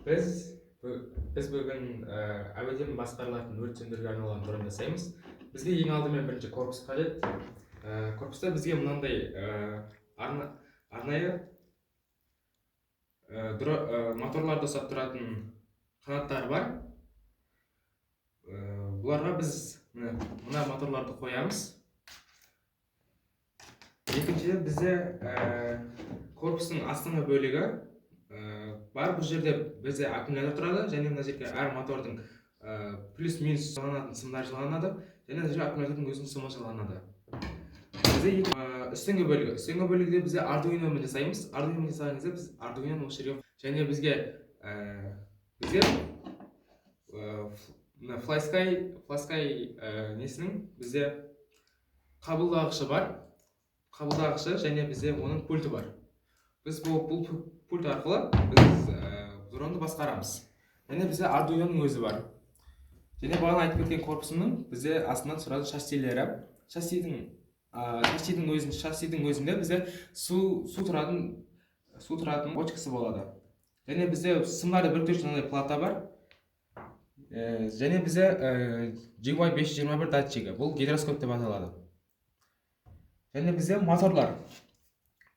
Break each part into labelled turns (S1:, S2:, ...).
S1: Біз біз бүгін әуеден басқарылатын өрт сөндіруге арналған дрон жасаймыз. Бізге ең алдымен бірінші корпус қажет. Корпуста бізге мынандай арнайы моторларды ұстап тұратын қанаттар бар. Бұларға біз мына моторларды қоямыз. Екіншіден бізде корпустың астыңғы бөлігі бар. Бұл жерде бізде аккумулятор тұрады, және мына жерге әр мотордың плюс-минус жыланатын сымдар жыланады, және мына жерге аккумулятордың өзінің сымы жыланады. Бізде үстіңгі бөлігінде бізде ардуиномен жасаймыз. Ардуиномен жасаған кезде біз ардуиноны осы жерге, және бізге FlySky несінің бізде қабылдағышы бар. Қабылдағышы, және бізде оның пульті бар. Біз бұл пульт арқылы біз дронды басқарамыз. Және бізде ардуиноның өзі бар. Және бағана айтып кеткен корпусының бізде астынан тұратын шассилері. Шассидің өзінде бізде су тұратын бочкасы болады. Және бізде сымдарды біріктіруші мынандай плата бар. Және бізде GY521 датчигі. Бұл гидроскоп деп аталады. Және бізде моторлар.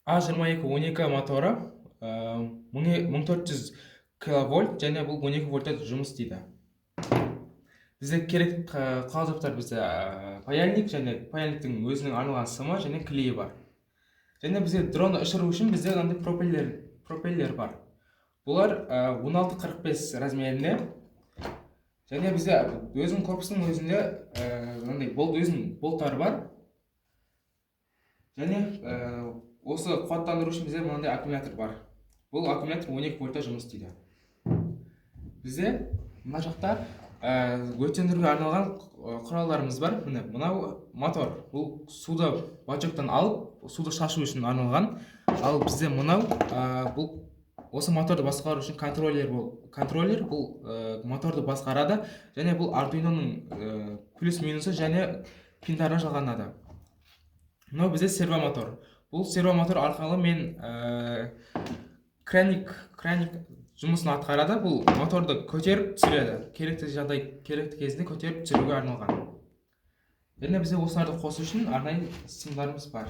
S1: A2212 моторы 1400 киловольт, және бұл 12 вольтта жұмыс істейді. Бізде керек құрал-жабдықтар бізде паяльник, және паяльниктің өзінің арналған сымы және клейі бар. Және бізде дронды ұшыру үшін бізде мынандай пропеллер бар. Бұлар 16-45 размерінде. Және бізде өзінің корпусының өзінде мынандай болттары бар. Және осы қуаттандыру үшін бізде мынандай аккумулятор бар. Бұл аккумулятор 12 вольтта жұмыс істейді. Бізде мына жақта өрт сөндіруге арналған құралдарымыз бар. Мынау мотор. Бұл суды бачоктан алып, суды шашу үшін арналған. Ал бізде мынау осы моторды басқару үшін контроллер. Бұл моторды басқарады, және бұл ардуиноның плюс-минусы және пиндарын жалғанады. Мынау бізде сервомотор. Бұл сервомотор арқылы краник жұмысын атқарады. Бұл моторды көтеріп түсіреді. Керекті кезінде көтеріп түсіруге арналған. Және бізде осыларды қосу үшін арнайы сымдарымыз бар.